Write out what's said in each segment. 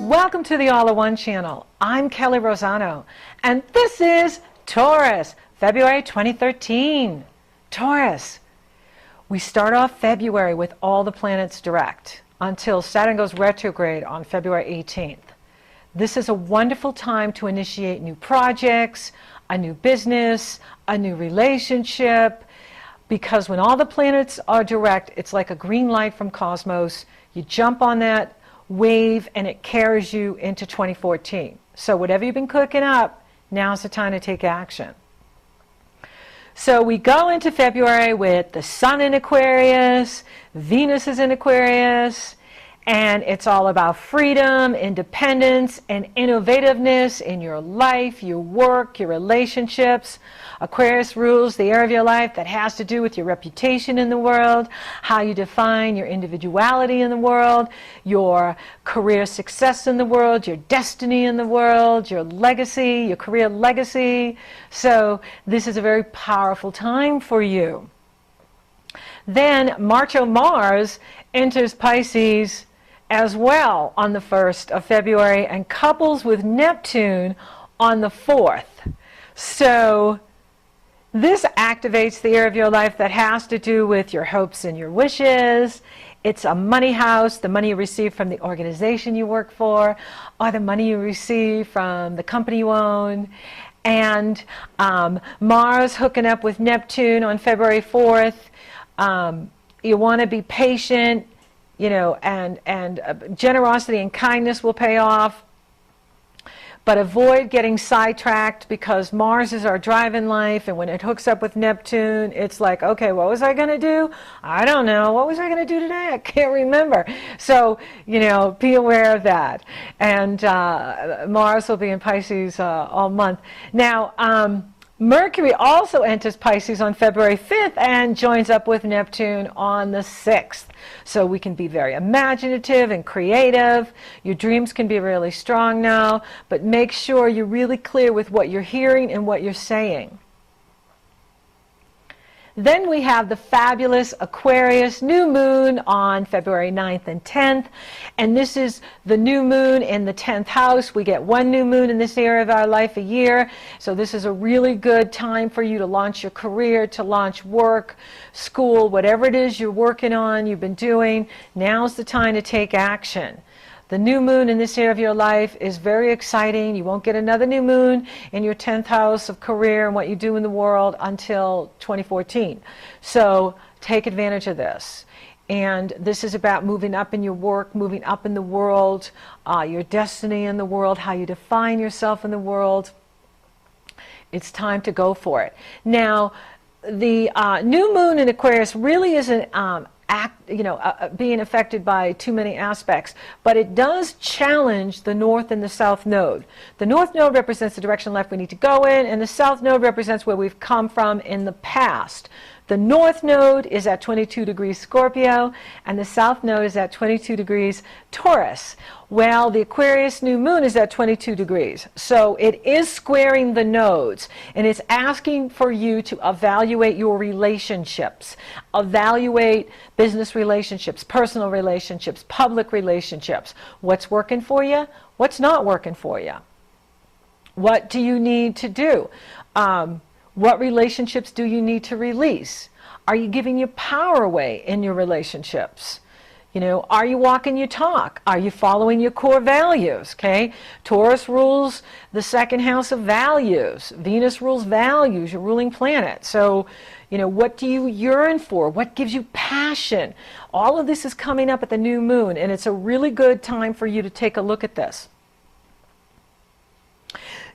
Welcome to the All-in-One channel. I'm Kelley Rosano, and this is Taurus, February 2013. Taurus, we start off February with all the planets direct until Saturn goes retrograde on February 18th. This is a wonderful time to initiate new projects, a new business, a new relationship, because when all the planets are direct, it's like a green light from cosmos. You jump on that wave and it carries you into 2014. So whatever you've been cooking up, now's the time to take action. So we go into February with the Sun in Aquarius, Venus is in Aquarius, and it's all about freedom, independence, and innovativeness in your life, your work, your relationships. Aquarius rules the area of your life that has to do with your reputation in the world, how you define your individuality in the world, your career success in the world, your destiny in the world, your legacy, your career legacy. So this is a very powerful time for you. Then Marcho Mars enters Pisces as well on the 1st of February and couples with Neptune on the 4th. So this activates the area of your life that has to do with your hopes and your wishes. It's a money house, the money you receive from the organization you work for, or the money you receive from the company you own. And Mars hooking up with Neptune on February 4th. You want to be patient, you know, and generosity and kindness will pay off. But avoid getting sidetracked, because Mars is our drive in life, and when it hooks up with Neptune, it's like, okay, what was I going to do? I don't know. What was I going to do today? I can't remember. So, you know, be aware of that. And Mars will be in Pisces all month. Now, Mercury also enters Pisces on February 5th and joins up with Neptune on the 6th. So we can be very imaginative and creative. Your dreams can be really strong now, but make sure you're really clear with what you're hearing and what you're saying. Then we have the fabulous Aquarius new moon on February 9th and 10th. And this is the new moon in the 10th house. We get one new moon in this area of our life a year. So this is a really good time for you to launch your career, to launch work, school, whatever it is you're working on, you've been doing. Now's the time to take action. The new moon in this area of your life is very exciting. You won't get another new moon in your 10th house of career and what you do in the world until 2014. So take advantage of this. And this is about moving up in your work, moving up in the world, your destiny in the world, how you define yourself in the world. It's time to go for it. Now, the new moon in Aquarius really isn't being affected by too many aspects, but it does challenge the north and the south node. The north node represents the direction left we need to go in, and the south node represents where we've come from in the past. The north node is at 22 degrees Scorpio, and the south node is at 22 degrees Taurus. Well, the Aquarius new moon is at 22 degrees. So it is squaring the nodes, and it's asking for you to evaluate your relationships. Evaluate business relationships, personal relationships, public relationships. What's working for you? What's not working for you? What do you need to do? What relationships do you need to release? Are you giving your power away in your relationships? You know, are you walking your talk? Are you following your core values? Okay, Taurus rules the second house of values. Venus rules values, your ruling planet. So, you know, what do you yearn for? What gives you passion? All of this is coming up at the new moon, and it's a really good time for you to take a look at this.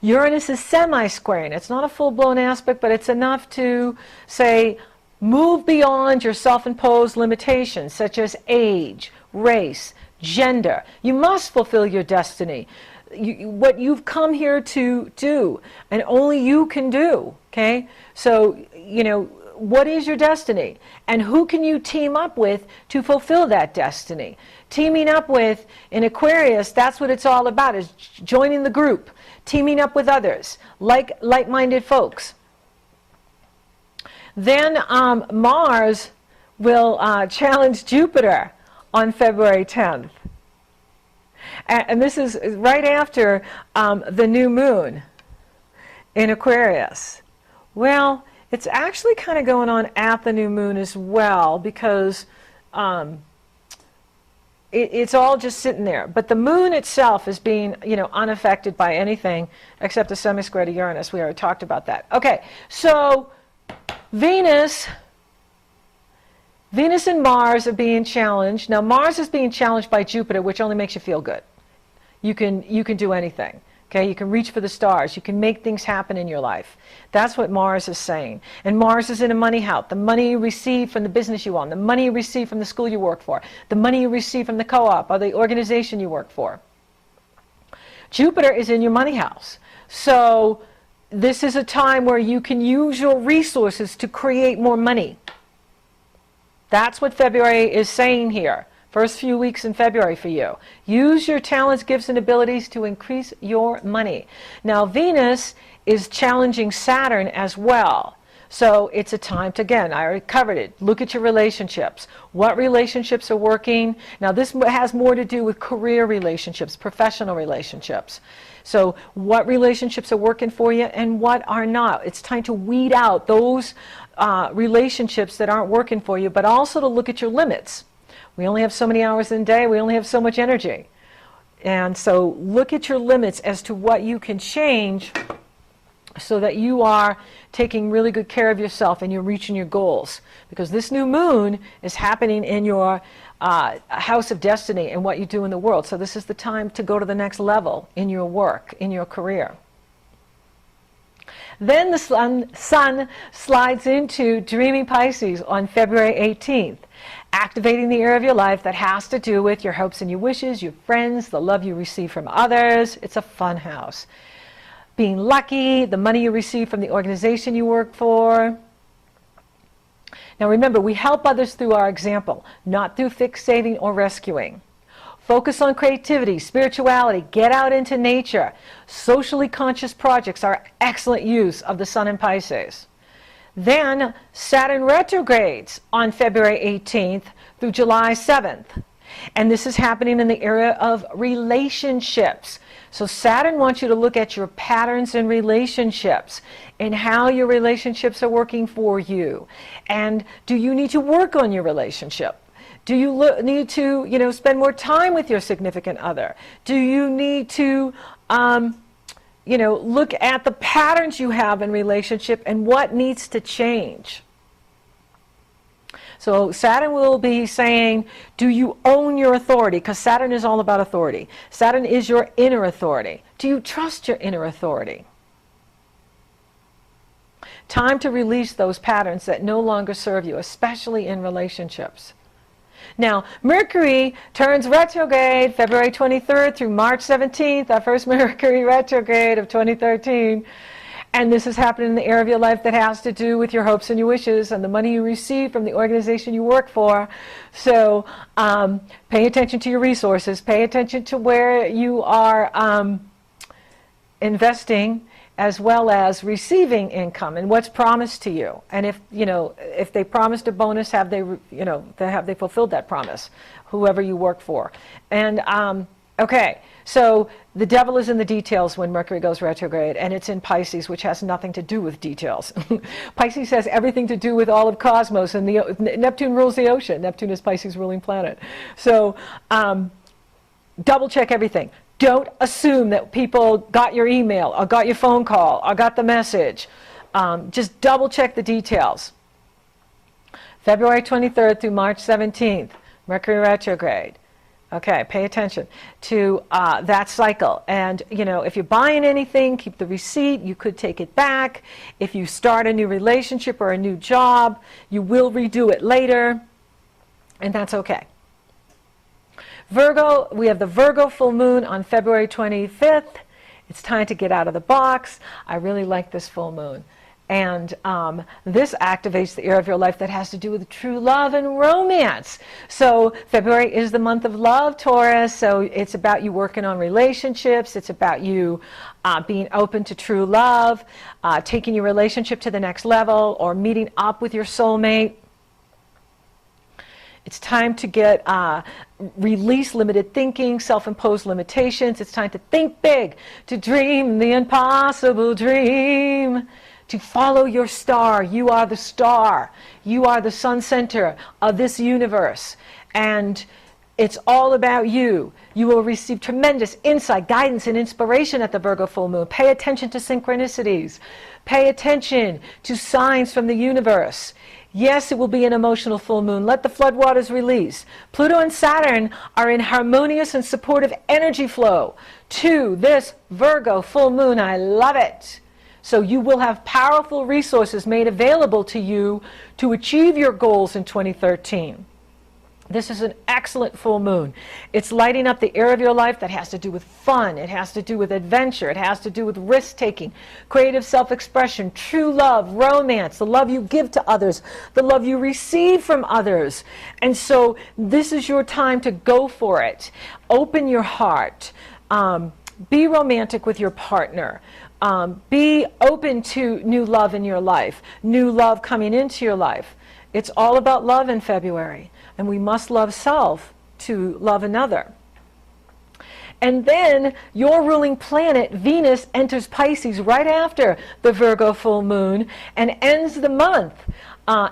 Uranus is semi-squaring. It's not a full-blown aspect, but it's enough to say, move beyond your self-imposed limitations, such as age, race, gender. You must fulfill your destiny. What you've come here to do, and only you can do, okay? So, you know, what is your destiny? And who can you team up with to fulfill that destiny? Teaming up with, in Aquarius, that's what it's all about, is joining the group, teaming up with others, like-minded folks. Then Mars will challenge Jupiter on February 10th. And this is right after the new moon in Aquarius. Well, it's actually kind of going on at the new moon as well, because it's all just sitting there. But the moon itself is being, unaffected by anything except a semi-square to Uranus. We already talked about that. Okay, so Venus and Mars are being challenged. Now, Mars is being challenged by Jupiter, which only makes you feel good. You can do anything. Okay, you can reach for the stars. You can make things happen in your life. That's what Mars is saying. And Mars is in a money house. The money you receive from the business you own, the money you receive from the school you work for, the money you receive from the co-op or the organization you work for. Jupiter is in your money house. So this is a time where you can use your resources to create more money. That's what February is saying here. First few weeks in February for you. Use your talents, gifts, and abilities to increase your money. Now, Venus is challenging Saturn as well. So it's a time to, again, I already covered it. Look at your relationships. What relationships are working? Now, this has more to do with career relationships, professional relationships. So what relationships are working for you and what are not? It's time to weed out those relationships that aren't working for you, but also to look at your limits. We only have so many hours in a day. We only have so much energy. And so look at your limits as to what you can change so that you are taking really good care of yourself and you're reaching your goals. Because this new moon is happening in your house of destiny and what you do in the world. So this is the time to go to the next level in your work, in your career. Then the sun slides into dreamy Pisces on February 18th. Activating the area of your life that has to do with your hopes and your wishes, your friends, the love you receive from others. It's a fun house. Being lucky, the money you receive from the organization you work for. Now remember, we help others through our example, not through fixed saving or rescuing. Focus on creativity, spirituality, get out into nature. Socially conscious projects are excellent use of the sun in Pisces. Then Saturn retrogrades on February 18th through July 7th. And this is happening in the area of relationships. So Saturn wants you to look at your patterns in relationships and how your relationships are working for you. And do you need to work on your relationship? Do you need to, spend more time with your significant other? Do you need to look at the patterns you have in relationship and what needs to change? So Saturn will be saying, do you own your authority? Because Saturn is all about authority. Saturn is your inner authority. Do you trust your inner authority? Time to release those patterns that no longer serve you, especially in relationships. Now, Mercury turns retrograde February 23rd through March 17th, our first Mercury retrograde of 2013. And this is happening in the area of your life that has to do with your hopes and your wishes and the money you receive from the organization you work for. So pay attention to your resources. Pay attention to where you are investing as well as receiving income and what's promised to you. And if they promised a bonus, have they fulfilled that promise, whoever you work for. And okay, so the devil is in the details when Mercury goes retrograde, and it's in Pisces, which has nothing to do with details. Pisces has everything to do with all of cosmos, and Neptune rules the ocean. Neptune is Pisces' ruling planet. So double check everything. Don't assume that people got your email or got your phone call or got the message. Just double check the details. February 23rd through March 17th, Mercury retrograde. Okay, pay attention to that cycle. And, if you're buying anything, keep the receipt. You could take it back. If you start a new relationship or a new job, you will redo it later, and that's okay. Virgo, we have the Virgo full moon on February 25th. It's time to get out of the box. I really like this full moon. And this activates the area of your life that has to do with true love and romance. So February is the month of love, Taurus. So it's about you working on relationships. It's about you being open to true love, taking your relationship to the next level, or meeting up with your soulmate. It's time to get release limited thinking, self-imposed limitations. It's time to think big, to dream the impossible dream, to follow your star. You are the star. You are the sun center of this universe. And it's all about you. You will receive tremendous insight, guidance, and inspiration at the Virgo full moon. Pay attention to synchronicities. Pay attention to signs from the universe. Yes, it will be an emotional full moon. Let the floodwaters release. Pluto and Saturn are in harmonious and supportive energy flow to this Virgo full moon. I love it. So you will have powerful resources made available to you to achieve your goals in 2013. This is an excellent full moon. It's lighting up the area of your life that has to do with fun. It has to do with adventure. It has to do with risk-taking, creative self-expression, true love, romance, the love you give to others, the love you receive from others. And so this is your time to go for it. Open your heart. Be romantic with your partner. Be open to new love in your life, new love coming into your life. It's all about love in February. And we must love self to love another. And then your ruling planet, Venus, enters Pisces right after the Virgo full moon and ends the month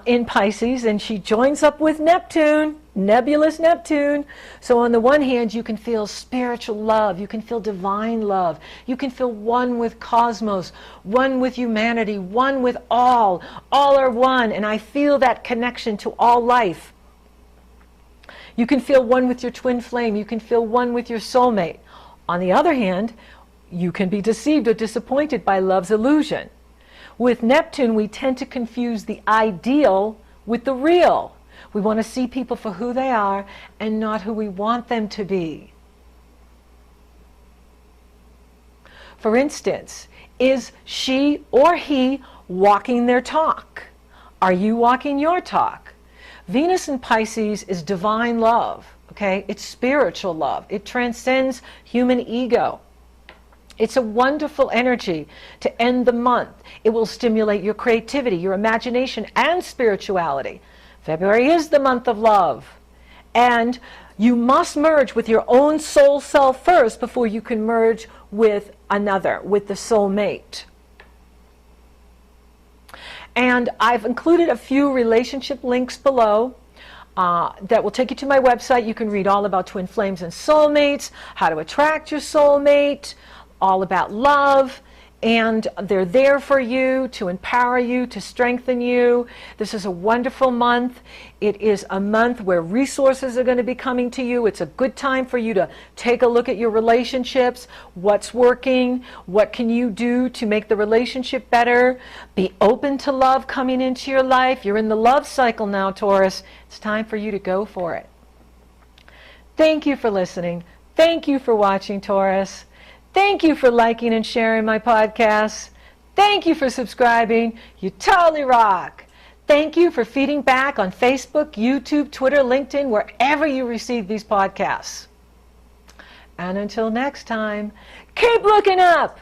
in Pisces, and she joins up with Neptune, nebulous Neptune. So on the one hand, you can feel spiritual love, you can feel divine love, you can feel one with cosmos, one with humanity, one with all are one, and I feel that connection to all life. You can feel one with your twin flame. You can feel one with your soulmate. On the other hand, you can be deceived or disappointed by love's illusion. With Neptune, we tend to confuse the ideal with the real. We want to see people for who they are and not who we want them to be. For instance, is she or he walking their talk? Are you walking your talk? Venus in Pisces is divine love, okay? It's spiritual love. It transcends human ego. It's a wonderful energy to end the month. It will stimulate your creativity, your imagination, and spirituality. February is the month of love. And you must merge with your own soul self first before you can merge with another, with the soulmate. And I've included a few relationship links below that will take you to my website. You can read all about twin flames and soulmates, how to attract your soulmate, all about love. And they're there for you, to empower you, to strengthen you. This is a wonderful month. It is a month where resources are going to be coming to you. It's a good time for you to take a look at your relationships. What's working? What can you do to make the relationship better? Be open to love coming into your life. You're in the love cycle now, Taurus. It's time for you to go for it. Thank you for listening. Thank you for watching, Taurus. Thank you for liking and sharing my podcasts. Thank you for subscribing. You totally rock. Thank you for feeding back on Facebook, YouTube, Twitter, LinkedIn, wherever you receive these podcasts. And until next time, keep looking up.